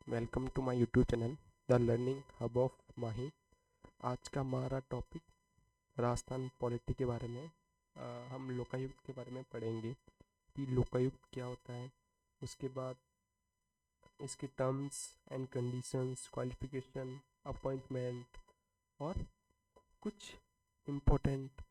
Welcome to my YouTube channel the learning hub of Mahi. आज का हमारा टॉपिक राजस्थान पॉलिटी के बारे में। हम लोकायुक्त के बारे में पढ़ेंगे कि लोकायुक्त क्या होता है, उसके बाद इसके terms and conditions, qualification, appointment और कुछ इम्पोर्टेंट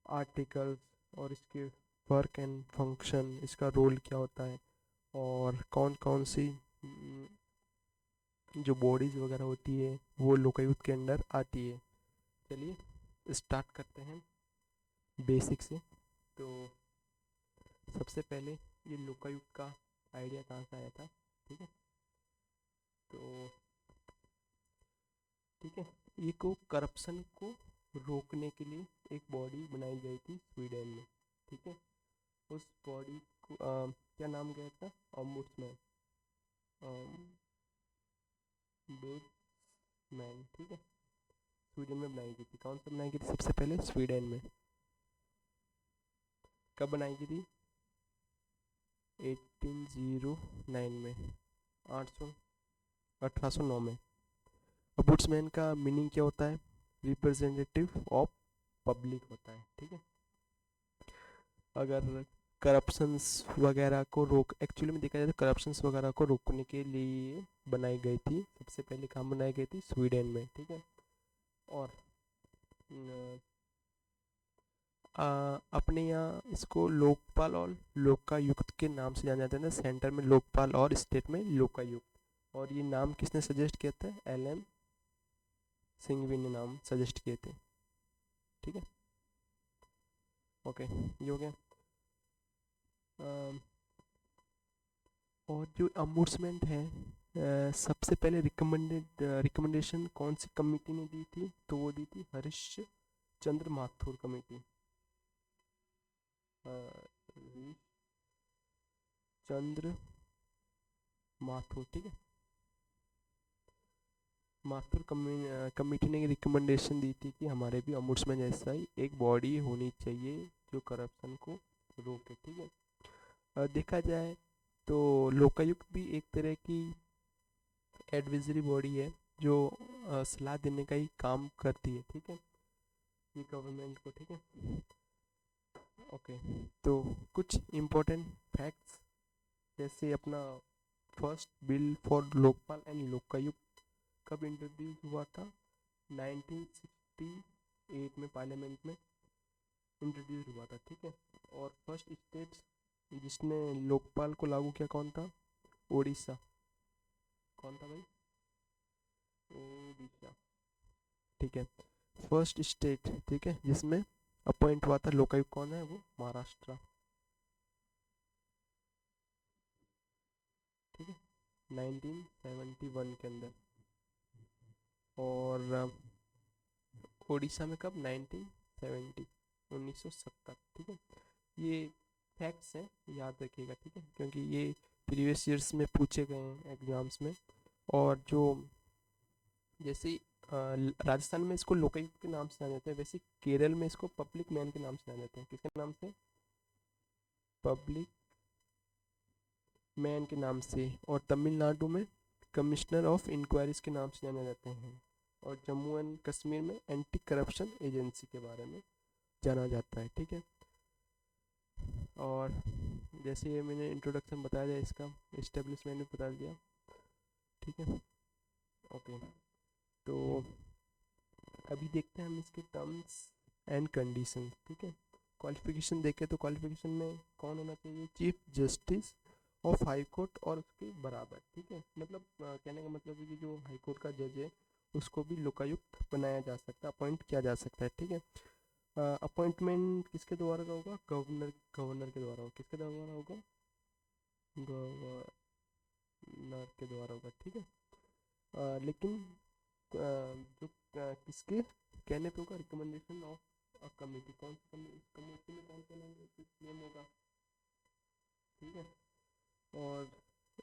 आर्टिकल्स और इसके वर्क एंड फंक्शन, इसका रोल क्या होता है और कौन कौन सी जो बॉडीज़ वगैरह होती है वो लोकायुक्त के अंडर आती है। चलिए स्टार्ट करते हैं बेसिक से। तो सबसे पहले ये लोकायुक्त का आइडिया कहाँ से आया था, ठीक है। तो ठीक है, ये को करप्शन को रोकने के लिए एक बॉडी बनाई गई थी स्वीडन में, ठीक है। उस बॉडी को क्या नाम गया था, ऑम्बुड्समैन, मैन, ठीक है। स्वीडन में बनाई गई थी। कौन सा बनाई गई थी सबसे पहले, स्वीडन में। कब बनाई गई थी, 1809 में, 800 1809 में। ombudsman का मीनिंग क्या होता है, रिप्रेजेंटेटिव ऑफ पब्लिक होता है, ठीक है। अगर करप्शंस वगैरह को रोक, एक्चुअली में देखा जाए तो करप्शंस वगैरह को रोकने के लिए बनाई गई थी। सबसे पहले कहाँ बनाई गई थी, स्वीडन में, ठीक है। और अपने यहाँ इसको लोकपाल और लोकायुक्त के नाम से जाना जाता है। सेंटर में लोकपाल और स्टेट में लोकायुक्त। और ये नाम किसने सजेस्ट किया था, LM सिंघवी ने नाम सजेस्ट किए थे, ठीक है। ओके, ये हो गया। और जो अम्बुड्समेंट है, सबसे पहले रिकमेंडेशन कौन सी कमेटी ने दी थी, तो वो दी थी हरीश चंद्र माथुर कमेटी। हरीश चंद्र माथुर, ठीक है। माथुर कमेटी ने रिकमेंडेशन दी थी कि हमारे भी अम्बुड्समैन जैसा ही एक बॉडी होनी चाहिए जो करप्शन को रोके, ठीक है। देखा जाए तो लोकायुक्त भी एक तरह की एडवाइजरी बॉडी है जो सलाह देने का ही काम करती है, ठीक है, ये गवर्नमेंट को, ठीक है। ओके, तो कुछ इम्पोर्टेंट फैक्ट्स, जैसे अपना first bill for Lokpal and Lokayukta कब इंट्रोड्यूस हुआ था, 1968 में पार्लियामेंट में इंट्रोड्यूस हुआ था, ठीक है। और फर्स्ट स्टेट जिसने लोकपाल को लागू किया कौन था, उड़ीसा। कौन था भाई, उड़ीसा, ठीक है। फर्स्ट स्टेट, ठीक है, जिसमें अपॉइंट हुआ था लोकायुक्त, कौन है वो, महाराष्ट्र, ठीक है, 1971 के अंदर। और उड़ीसा में कब, 1970, 1970, ठीक है। ये फैक्ट्स हैं, याद रखिएगा, ठीक है, क्योंकि ये प्रीवियस ईयर्स में पूछे गए हैं एग्जाम्स में। और जो जैसे राजस्थान में इसको लोकायुक्त के नाम से जाना जाता है, वैसे केरल में इसको पब्लिक मैन के नाम से जाना जाता है। किसके नाम से, पब्लिक मैन के नाम से। और तमिलनाडु में कमिश्नर ऑफ इंक्वायरीज के नाम से जाने जाते हैं। और जम्मू एंड कश्मीर में एंटी करप्शन एजेंसी के बारे में जाना जाता है, ठीक है। और जैसे ये मैंने इंट्रोडक्शन बताया जाए, इसका इस्टेब्लिशमेंट भी बता दिया, ठीक है। ओके, तो अभी देखते हैं हम इसके टर्म्स एंड कंडीशन, ठीक है। क्वालिफिकेशन देखें तो क्वालिफिकेशन में कौन होना चाहिए, chief justice of high court और उसके बराबर, ठीक है। मतलब कहने का मतलब है कि जो हाई कोर्ट का जज है उसको भी लोकायुक्त बनाया जा सकता है, अपॉइंट किया जा सकता है, ठीक है। अपॉइंटमेंट किसके द्वारा होगा, गवर्नर गवर्नर के द्वारा होगा। किसके द्वारा होगा, गवर्नर के द्वारा होगा, ठीक है। लेकिन जो किसके कहने पे होगा, रिकमेंडेशन ऑफ अ कमेटी। कौन सी कमेटी में कौन सा नेम होगा, ठीक है। और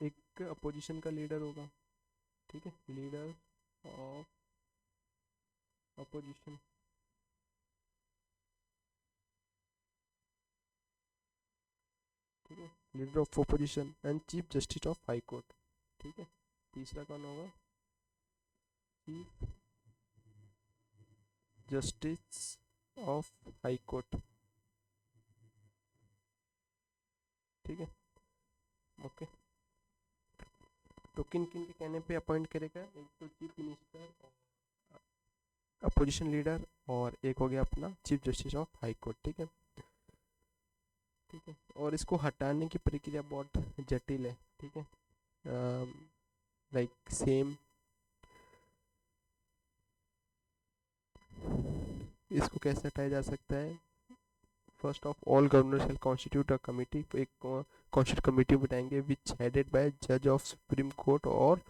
एक अपोजिशन का लीडर होगा, ठीक है, लीडर ऑफ अपोजिशन, ठीक है, leader of opposition and chief justice of high court, ठीक है। तीसरा कौन होगा? Chief justice of high court. ठीक है, ओके। तो किन किन के कहने पे अपॉइंट करेगा? एक तो चीफ मिनिस्टर, अपोजिशन लीडर, और एक हो गया अपना chief justice of high court. ठीक है, ठीक है। और इसको हटाने की प्रक्रिया बहुत जटिल है। ठीक है, लाइक सेम, इसको कैसे हटाया जा सकता है? First of all governor shall constitute a committee, एक कॉन्स्टिट्यूट कमिटी बनाएंगे विच हेडेड बाय जज ऑफ सुप्रीम कोर्ट और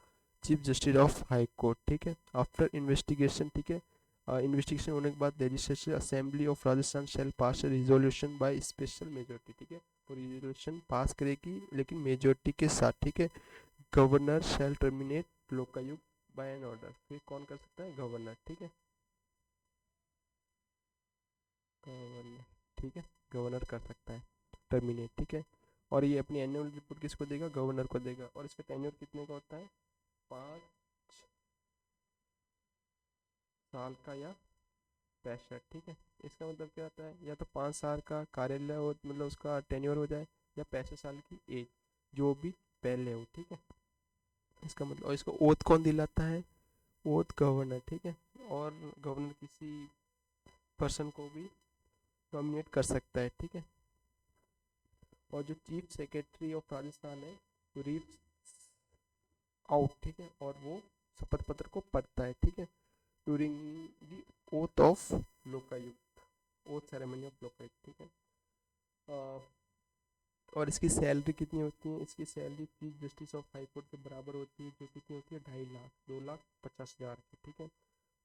chief justice of high court. ठीक है, आफ्टर इन्वेस्टिगेशन, ठीक है, इन्वेस्टिगेशन होने के बाद legislative assembly of Rajasthan shall pass resolution by special majority. ठीक है, तो रिजोल्यूशन पास करेगी लेकिन मेजोरिटी के साथ। ठीक है, governor shall terminate Lokayukta by an order. फिर कौन कर सकता है? गवर्नर। ठीक है, गवर्नर। ठीक है, गवर्नर कर सकता है टर्मिनेट। ठीक है, और ये अपनी एनुअल रिपोर्ट किसको देगा? गवर्नर को देगा। और इसका टेन्योर कितने का होता है? 5 साल का या 65। ठीक है, इसका मतलब क्या होता है? या तो 5 साल का कार्यालय हो, मतलब उसका टेन्योर हो जाए, या 65 साल की एज, जो भी पहले हो। ठीक है, इसका मतलब। और इसको ओथ कौन दिलाता है? Oath governor. ठीक है, और गवर्नर किसी पर्सन को भी नॉमिनेट कर सकता है। ठीक है, और जो चीफ सेक्रेटरी ऑफ राजस्थान है वो रीड्स आउट। ठीक है, और वो शपथ पत्र को पढ़ता है। ठीक है, during the oath of Lokayukta, oath ceremony of Lokayukta. ठीक है, और इसकी सैलरी कितनी होती है? इसकी salary chief justice of high court के बराबर होती है, जो कितनी होती है? 2.5 लाख, 2,50,000 की। ठीक है,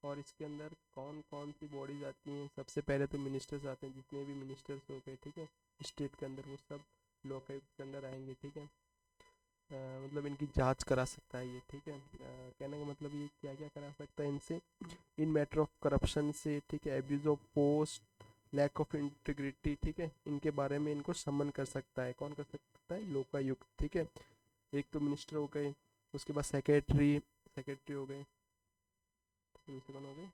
और इसके अंदर कौन कौन सी बॉडीज आती हैं? सबसे पहले तो मिनिस्टर्स आते हैं, जितने भी मिनिस्टर्स हो गए। ठीक है, स्टेट के अंदर, वो सब लोकायुक्त के अंदर आएंगे। ठीक है, मतलब इनकी जांच करा सकता है ये। ठीक है, कहने का मतलब ये क्या क्या करा सकता है इनसे? इन मैटर ऑफ करप्शन से, ठीक है, abuse of post, lack of integrity. ठीक है, इनके बारे में इनको समन कर सकता है। कौन कर सकता है? लोकायुक्त। ठीक है, एक तो मिनिस्टर हो गए, उसके बाद सेक्रेटरी, सेक्रेटरी हो गए, दूसरे कौन हो गए?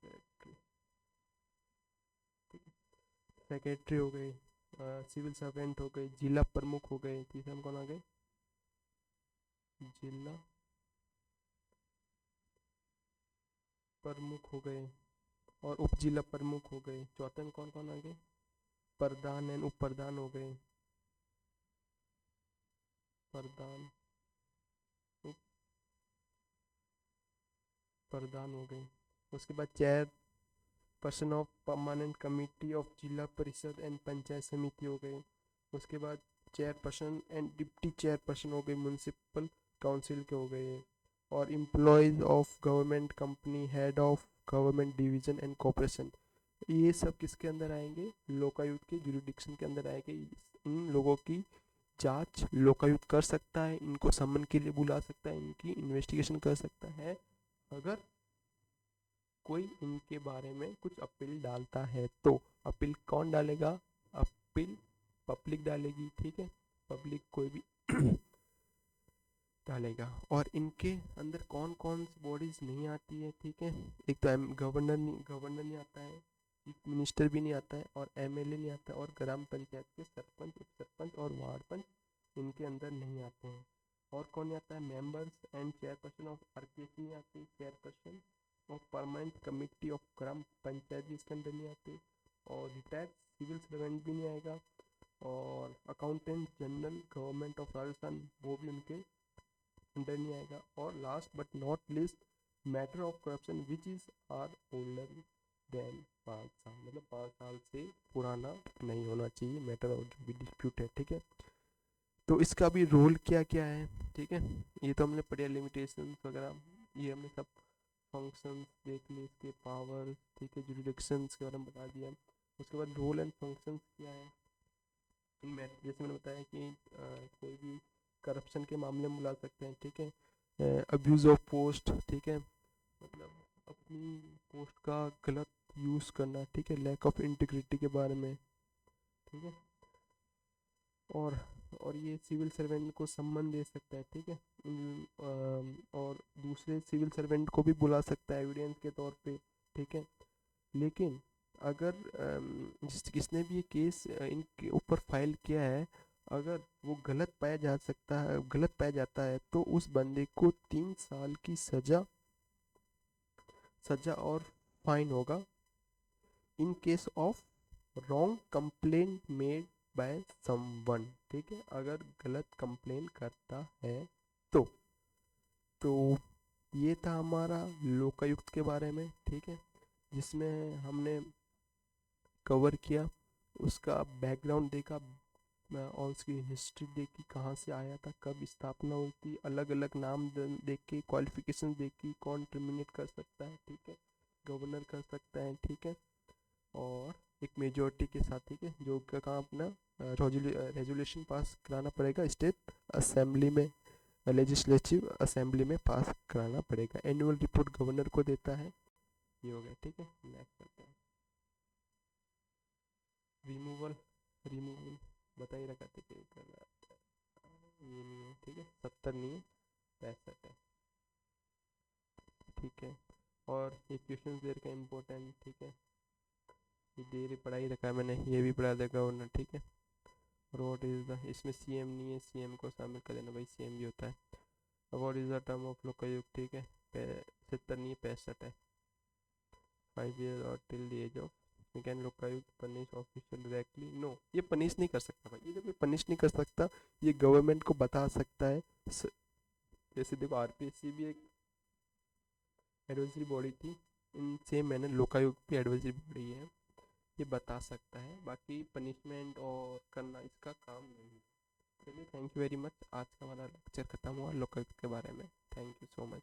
सेक्रेटरी। ठीक है, सेक्रेटरी हो गए, सिविल सर्वेंट हो गए, जिला प्रमुख हो गए, तीसरे में कौन आ गए? जिला प्रमुख हो गए, और उप जिला प्रमुख हो गए। चौथे में कौन कौन आ गए? प्रधान एंड उप प्रधान हो गए, प्रधान, उप प्रधान हो गए। उसके बाद chair person of permanent committee of जिला परिषद एंड पंचायत समिति हो गए। उसके बाद चेयरपर्सन एंड डिप्टी चेयरपर्सन हो गए, म्यूनसिपल काउंसिल के हो गए। और employees of government company, head of government division and corporation, ये सब किसके अंदर आएंगे? लोकायुक्त के जुरिडिक्शन के अंदर आएंगे। इन लोगों की जांच लोकायुक्त कर सकता है, इनको सम्मन के लिए बुला सकता है, इनकी इन्वेस्टिगेशन कर सकता है, अगर कोई इनके बारे में कुछ अपील डालता है तो। अपील कौन डालेगा? अपील पब्लिक डालेगी। ठीक है, पब्लिक कोई भी डालेगा। और इनके अंदर कौन कौन सी बॉडीज नहीं आती है? ठीक है, एक तो गवर्नर नहीं आता है, चीफ मिनिस्टर भी नहीं आता है, और एमएलए नहीं आता है, और ग्राम पंचायत के सरपंच, उप सरपंच और वार्ड पंच इनके अंदर नहीं आते हैं। और कौन नहीं आता है? Members and chairperson of RPS नहीं आते, चेयरपर्सन और permanent committee of gram panchayat भी इसके अंदर नहीं आते, और रिटायर्ड सिविल सर्वेंट भी नहीं आएगा, और accountant general government of Rajasthan वो भी उनके अंडर नहीं आएगा। और last but not least, matter of corruption which is are older than 5 साल, मतलब 5 साल से पुराना नहीं होना चाहिए मैटर ऑफ जो भी डिस्प्यूट है। ठीक है, तो इसका भी रोल क्या क्या है? ठीक है, ये तो हमने पढ़ा, लिमिटेशंस वगैरह, ये हमने सब फंक्शंस देख लिए, इसके पावर, ठीक है, जुरिडिक्शंस के बारे में बता दिया। उसके बाद रोल एंड फंक्शंस क्या है इनमें? जैसे मैंने बताया कि कोई भी करप्शन के मामले में बुला सकते हैं। ठीक है, अब्यूज़ ऑफ पोस्ट, ठीक है, मतलब अपनी पोस्ट का गलत यूज़ करना। ठीक है, लैक ऑफ इंटीग्रिटी के बारे में। ठीक है, और और ये सिविल सर्वेंट को सम्मान दे सकता है, ठीक है। और दूसरे सिविल सर्वेंट को भी बुला सकता है एविडेंस के तौर पे, ठीक है। लेकिन अगर किसने भी ये केस इनके ऊपर फाइल किया है, अगर वो गलत पाया जाता है तो उस बंदे को 3 साल की सजा और फाइन होगा in case of wrong complaint made by someone, ठीक है। अगर गलत कंप्लेन करता है तो तो ये था हमारा लोकायुक्त के बारे में, ठीक है, जिसमें हमने कवर किया, उसका बैकग्राउंड देखा और उसकी हिस्ट्री देखी, कहाँ से आया था, कब स्थापना हुई थी, अलग अलग नाम देख के क्वालिफिकेशन देखी, कौन टर्मिनेट कर सकता है, ठीक है, गवर्नर कर सकता है, ठीक है। और एक मेजोरिटी के साथ, ठीक है, जो का काम अपना रेजोल्यूशन पास कराना पड़ेगा स्टेट असेंबली में, लेजिस्लेटिव असेंबली में पास कराना पड़ेगा। एनुअल रिपोर्ट गवर्नर को देता है। ये हो गया, ठीक है। नेक्स्ट करते हैं रिमूवल। रिमूवल बता ही रखा था कि ये नहीं है, ठीक है, 70 नहीं है, 65 है, ठीक है। और ये क्वेश्चन देर का इम्पोर्टेंट, ठीक है, ये देर पढ़ा ही रखा है मैंने, ये भी पढ़ा देगा वरना, ठीक है। व्हाट इज द, इसमें सीएम नहीं है, सीएम को शामिल कर देना भाई, सीएम भी होता है। What is the term of Lokayukta, ठीक है, 70 नहीं है, 65 है। 5 years और till the age of, can Lokayukta punish official directly, no, ये पनिश नहीं कर सकता भाई, ये देखो पनिश नहीं कर सकता, ये गवर्नमेंट को बता सकता है। जैसे देखो आरपीएससी भी एक एडवाइजरी बॉडी थी, इन सेम मैंने लोकायुक्त भी एडवाइजरी बॉडी है, ये बता सकता है, बाकी पनिशमेंट और करना इसका काम नहीं। चलिए, थैंक यू वेरी मच, आज का हमारा लेक्चर खत्म हुआ लोकायुक्त के बारे में। Thank you so much.